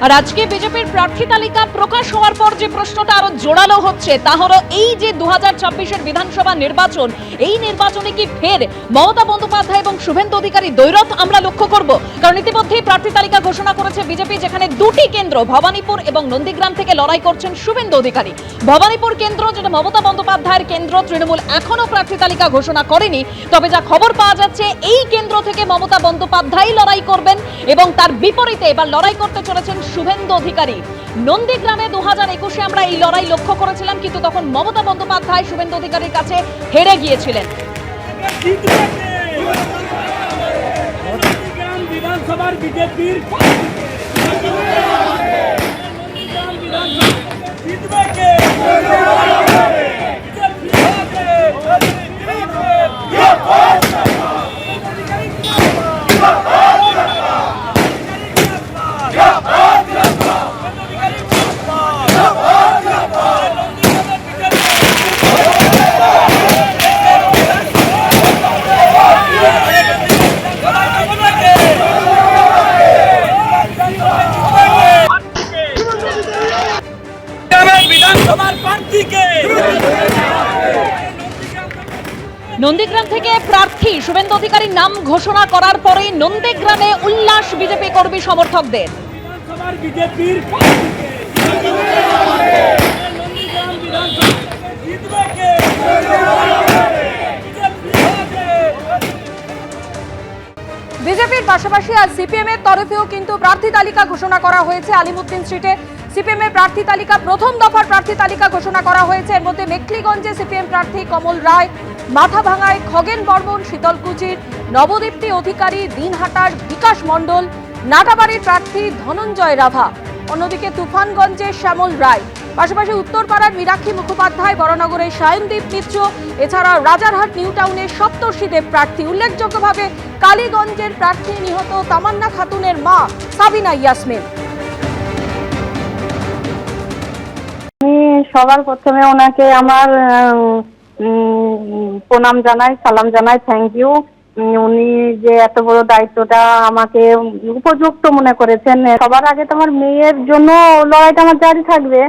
আর আজকে বিজেপির প্রার্থী তালিকা প্রকাশ হওয়ার পর যে প্রশ্নটা আরো জোরালো হচ্ছে তা হলো এই যে 2026-এর বিধানসভা নির্বাচন, এই নির্বাচনে কি ফের মমতা বন্দ্যোপাধ্যায় এবং শুভেন্দু অধিকারী দ্বৈরথ আমরা লক্ষ্য করব। কারণ ইতিমধ্যেই প্রার্থী তালিকা ঘোষণা করেছে বিজেপি, যেখানে দুটি কেন্দ্র ভবানীপুর এবং নন্দীগ্রাম থেকে লড়াই করছেন শুভেন্দু অধিকারী। ভবানীপুর কেন্দ্র, যেটা মমতা বন্দ্যোপাধ্যায়ের কেন্দ্র, তৃণমূল এখনো প্রার্থী তালিকা ঘোষণা করেনি। তবে যা খবর পাওয়া যাচ্ছে, এই কেন্দ্র থেকে মমতা বন্দ্যোপাধ্যায় লড়াই করবেন এবং তার বিপরীতে এবার লড়াই করতে চলেছেন শুভেন্দু অধিকারী। নন্দীগ্রামে 2021-এ আমরা এই লড়াই লক্ষ্য করেছিলাম, কিন্তু তখন মমতা বন্দ্যোপাধ্যায় শুভেন্দু অধিকারীর কাছে হেরে গিয়েছিলেন। বিধানসভার বিজেপির নন্দীগ্রাম থেকে প্রার্থী শুভেন্দু অধিকারীর নাম ঘোষণা করার পরে নন্দীগ্রামে উল্লাস বিজেপি কর্মী সমর্থকদের। বিজেপির পাশাপাশি আজ সিপিএম এর তরফেও কিন্তু প্রার্থী তালিকা ঘোষণা করা হয়েছে। আলিমুদ্দিন স্ট্রিটে সিপিএম এর প্রার্থী তালিকা, প্রথম দফার প্রার্থী তালিকা ঘোষণা করা হয়েছে। এর মধ্যে মেখলিগঞ্জে সিপিএম প্রার্থী কমল রায়, মাথাভাঙায় খগেন বর্মন, শীতলকুচির নবদীপ্তি অধিকারী, দিনহাটার বিকাশ মণ্ডল, নাটাবাড়ির প্রার্থী ধনঞ্জয় রাভা, অন্যদিকে তুফানগঞ্জে শ্যামল রায়, পাশাপাশি উত্তরপাড়ার মীনাক্ষী মুখোপাধ্যায়, বড়নগরের সায়নদীপ মিত্র, এছাড়া রাজারহাট নিউ টাউনের সপ্তর্ষি দেব প্রার্থী। উল্লেখযোগ্যভাবে কালীগঞ্জের প্রার্থী নিহত তামান্না খাতুনের মা সাবিনা ইয়াসমিন। সবার প্রথমে ওনাকে আমার প্রণাম জানাই, সালাম জানাই, থ্যাংক ইউ। উনি যে এত বড় দায়িত্বটা আমাকে উপযুক্ত মনে করেছেন। সবার আগে তো আমার মেয়ের জন্য লড়াইটা আমার জারি থাকবে।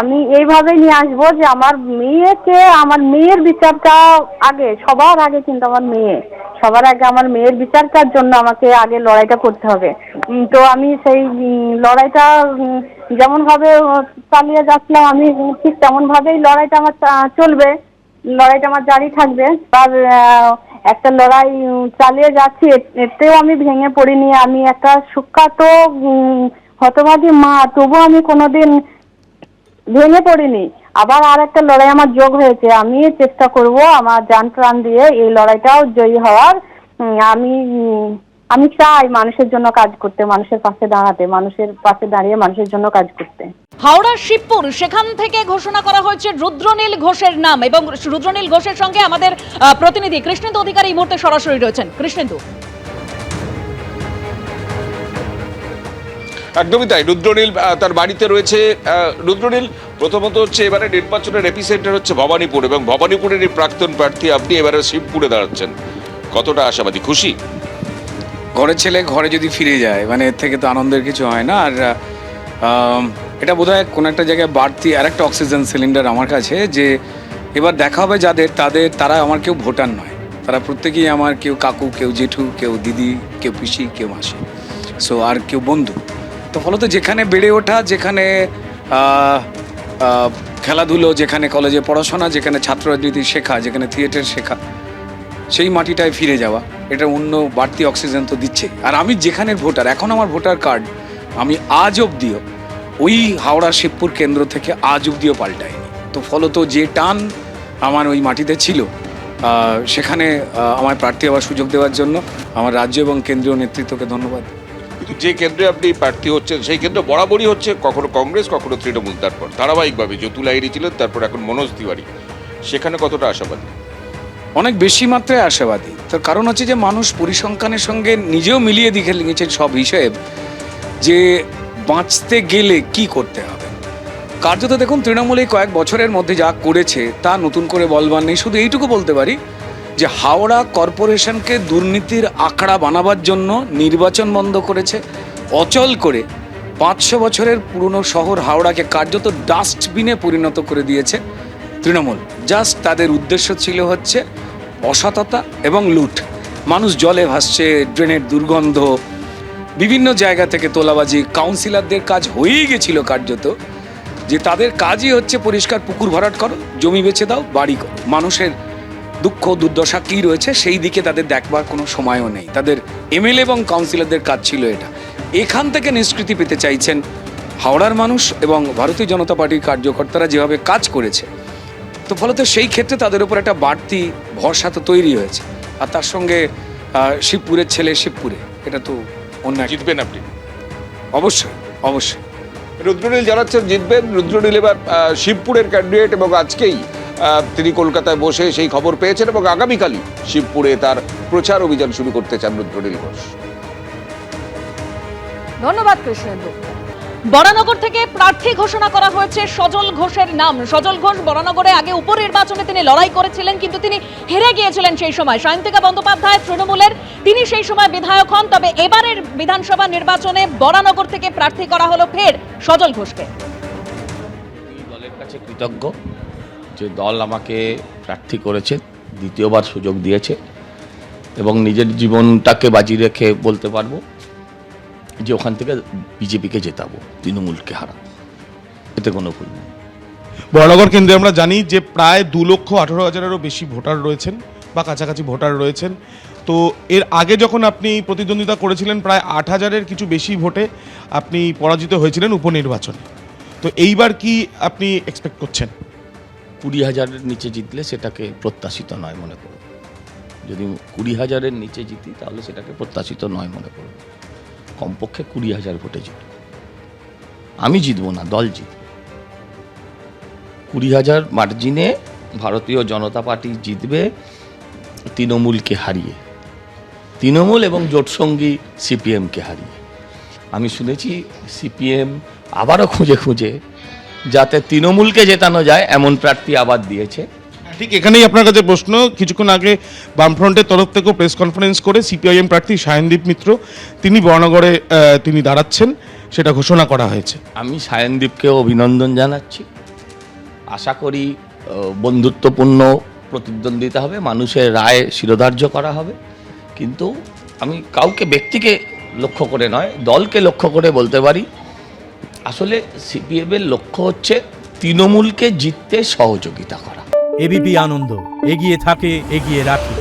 আমি এইভাবেই নিয়ে আসবো যে আমার মেয়েকে, আমার মেয়ের বিচারটা আগে, সবার আগে কিন্তু আমার মেয়ে, সবার আগে আমার মেয়ের বিচারটার জন্য আমাকে আগে লড়াইটা করতে হবে। তো আমি সেই লড়াইটা যেমন ভাবে চালিয়ে যাচ্ছিলাম, আমি ঠিক তেমন ভাবেই লড়াইটা আমার চলবে, লড়াইটা আমার জারি থাকবে। আর একটা লড়াই চালিয়ে যাচ্ছি, এতেও আমি ভেঙে পড়িনি। আমি একটা সুখ্যাত হতভাগী মা, তবু আমি কোনোদিন ভেঙে পড়িনি। আবার আর একটা লড়াই আমার যোগ হয়েছে, আমি চেষ্টা করব আমার জান প্রাণ দিয়ে এই লড়াইটাও জয়ী হওয়ার। আমি চাই মানুষের জন্য কাজ করতে, মানুষের পাশে দাঁড়াতে, মানুষের পাশে দাঁড়িয়ে মানুষের জন্য কাজ করতে। হাওড়া শিবপুর, সেখান থেকে ঘোষণা করা হয়েছে রুদ্রনীল ঘোষের নাম, এবং রুদ্রনীল ঘোষের সঙ্গে আমাদের প্রতিনিধি কৃষ্ণেন্দু অধিকারী এই মুহূর্তে সরাসরি রয়েছেন। কৃষ্ণেন্দু। একদমই তাই, রুদ্রনীল তার বাড়িতে রয়েছে। রুদ্রনীল, প্রথমত হচ্ছে এবারে নির্বাচনের এপিসেন্টার হচ্ছে ভবানীপুর, এবং ভবানীপুরের এই প্রাক্তন প্রার্থী আপনি এবারে শিবপুরে দাঁড়াচ্ছেন, কতটা আশাবাদী, খুশি? ঘরের ছেলে ঘরে যদি ফিরে যায়, মানে এর থেকে তো আনন্দের কিছু হয় না। আর এটা বোধহয় কোনো একটা জায়গায় বাড়তি আর একটা অক্সিজেন সিলিন্ডার আমার কাছে, যে এবার দেখা হবে তারা আমার কেউ ভোটার নয়, তারা প্রত্যেকেই আমার কেউ কাকু, কেউ জেঠু, কেউ দিদি, কেউ পিসি, কেউ মাসি, সো আর কেউ বন্ধু। তো ফলত যেখানে বেড়ে ওঠা, যেখানে খেলাধুলো, যেখানে কলেজে পড়াশোনা, যেখানে ছাত্র রাজনীতি শেখা, যেখানে থিয়েটার শেখা, সেই মাটিটায় ফিরে যাওয়া, এটা অন্য বাড়তি অক্সিজেন তো দিচ্ছে। আর আমি যেখানের ভোটার, এখন আমার ভোটার কার্ড আমি আজ অবধিও ওই হাওড়া শিবপুর কেন্দ্র থেকে আজ অবধিও পাল্টায়নি। তো ফলত যে টান আমার ওই মাটিতে ছিল, সেখানে আমায় প্রার্থী হওয়ার সুযোগ দেওয়ার জন্য আমার রাজ্য এবং কেন্দ্রীয় নেতৃত্বকে ধন্যবাদ। কিন্তু যে কেন্দ্রে আপনি প্রার্থী হচ্ছেন, সেই কেন্দ্র বরাবরই হচ্ছে কখনো কংগ্রেস, কখনো তৃণমূল, তারপর ধারাবাহিকভাবে যতুল লাহিড়ী ছিলেন, তারপর এখন মনোজ তিওয়ারি, সেখানে কতটা আশাবাদী? অনেক বেশি মাত্রায় আশাবাদী। তার কারণ হচ্ছে যে মানুষ পরিসংখ্যানের সঙ্গে নিজেও মিলিয়ে দেখে নিয়েছেন সব হিসেব, যে বাঁচতে গেলে কি করতে হবে। কার্যত দেখুন, তৃণমূল এই কয়েক বছরের মধ্যে যা করেছে তা নতুন করে বলবার নেই। শুধু এইটুকু বলতে পারি যে হাওড়া কর্পোরেশনকে দুর্নীতির আখড়া বানাবার জন্য নির্বাচন বন্ধ করেছে, অচল করে 500 বছরের পুরনো শহর হাওড়াকে কার্যত ডাস্টবিনে পরিণত করে দিয়েছে তৃণমূল। জাস্ট তাদের উদ্দেশ্য ছিল হচ্ছে অসততা এবং লুট। মানুষ জলে ভাসছে, ড্রেনের দুর্গন্ধ, বিভিন্ন জায়গা থেকে তোলাবাজি। কাউন্সিলরদের কাজ হয়েই গেছিল কার্যত, যে তাদের কাজই হচ্ছে পরিষ্কার পুকুর ভরাট করো, জমি বেচে দাও, বাড়ি করো। মানুষের দুঃখ দুর্দশা কী রয়েছে সেই দিকে তাদের দেখবার কোনো সময়ও নেই। তাদের এমএলএ এবং কাউন্সিলরদের কাজ ছিল এটা। এখান থেকে নিষ্কৃতি পেতে চাইছেন হাওড়ার মানুষ এবং ভারতীয় জনতা পার্টির কার্যকর্তারা যেভাবে কাজ করেছে। তো ফলত সেই ক্ষেত্রে তাদের উপর একটা বাড়তি ভরসা তো তৈরি হয়েছে। আর তার সঙ্গে শিবপুরের ছেলে শিবপুরে, এটা তো অন্য জিতবেন আপনি? অবশ্যই অবশ্যই। রুদ্রনীল জানাচ্ছেন জিতবেন। রুদ্রনীল এবার শিবপুরের ক্যান্ডিডেট এবং আজকেই তিনি কলকাতায় বসে সেই খবর পেয়েছেন এবং আগামীকালই শিবপুরে তার প্রচার অভিযান শুরু করতে চান রুদ্রনীল ঘোষ। ধন্যবাদ কৃষ্ণেন্দু। বরানগর থেকে প্রার্থী ঘোষণা করা হয়েছে সজল ঘোষের নাম। সজল ঘোষ বরানগরে আগে উপনির্বাচনে তিনি লড়াই করেছিলেন, কিন্তু তিনি হেরে গিয়েছিলেন সেই সময়। সায়ন্তিকা বন্দ্যোপাধ্যায় তৃণমূলের, তিনি সেই সময় বিধায়ক হন। তবে এবারের বিধানসভা নির্বাচনে বরানগর থেকে প্রার্থী করা হলো ফের সজল ঘোষকে। দলের কাছে কৃতজ্ঞ যে দল আমাকে প্রার্থী করেছে, দ্বিতীয়বার সুযোগ দিয়েছে এবং নিজের জীবনটাকে বাজি রেখে বলতে পারবো যে ওখান থেকে বিজেপিকে জেতাবো, তৃণমূলকে হারাবো, এতে কোনো ভুল নেই। বরানগর কেন্দ্রে আমরা জানি যে প্রায় 2,18,000-এরও বেশি ভোটার রয়েছেন বা কাছাকাছি ভোটার রয়েছেন। তো এর আগে যখন আপনি প্রতিদ্বন্দ্বিতা করেছিলেন প্রায় 8,000-এর কিছু বেশি ভোটে আপনি পরাজিত হয়েছিলেন উপনির্বাচনে। তো এইবার কি আপনি এক্সপেক্ট করছেন? 20,000-এর নিচে জিতলে সেটাকে প্রত্যাশিত নয় মনে করব। যদি 20,000-এর নিচে জিতি তাহলে সেটাকে প্রত্যাশিত নয় মনে করব। কমপক্ষে 20,000 ভোটে জিতব। আমি জিতবো না, দল জিতবে। 20,000 মার্জিনে ভারতীয় জনতা পার্টি জিতবে তৃণমূলকে হারিয়ে, তৃণমূল এবং জোটসঙ্গী সিপিএমকে হারিয়ে। আমি শুনেছি সিপিএম আবারও খুঁজে খুঁজে যাতে তৃণমূলকে জেতানো যায় এমন প্রার্থী আবার দিয়েছে। ঠিক এখানেই আপনার কাছে প্রশ্ন, কিছুক্ষণ আগে বামফ্রন্টের তরফ থেকেও প্রেস কনফারেন্স করে সিপিআইএম প্রার্থী সায়নদীপ মিত্র তিনি বরানগরে তিনি দাঁড়াচ্ছেন, সেটা ঘোষণা করা হয়েছে। আমি সায়নদীপকেও অভিনন্দন জানাচ্ছি। আশা করি বন্ধুত্বপূর্ণ প্রতিদ্বন্দ্বিতা হবে, মানুষের রায় শিরোধার্য করা হবে। কিন্তু আমি কাউকে ব্যক্তিকে লক্ষ্য করে নয়, দলকে লক্ষ্য করে বলতে পারি আসলে সিপিএমের লক্ষ্য হচ্ছে তৃণমূলকে জিততে সহযোগিতা করা। এবিপি আনন্দ, এগিয়ে থাকে, এগিয়ে রাখে।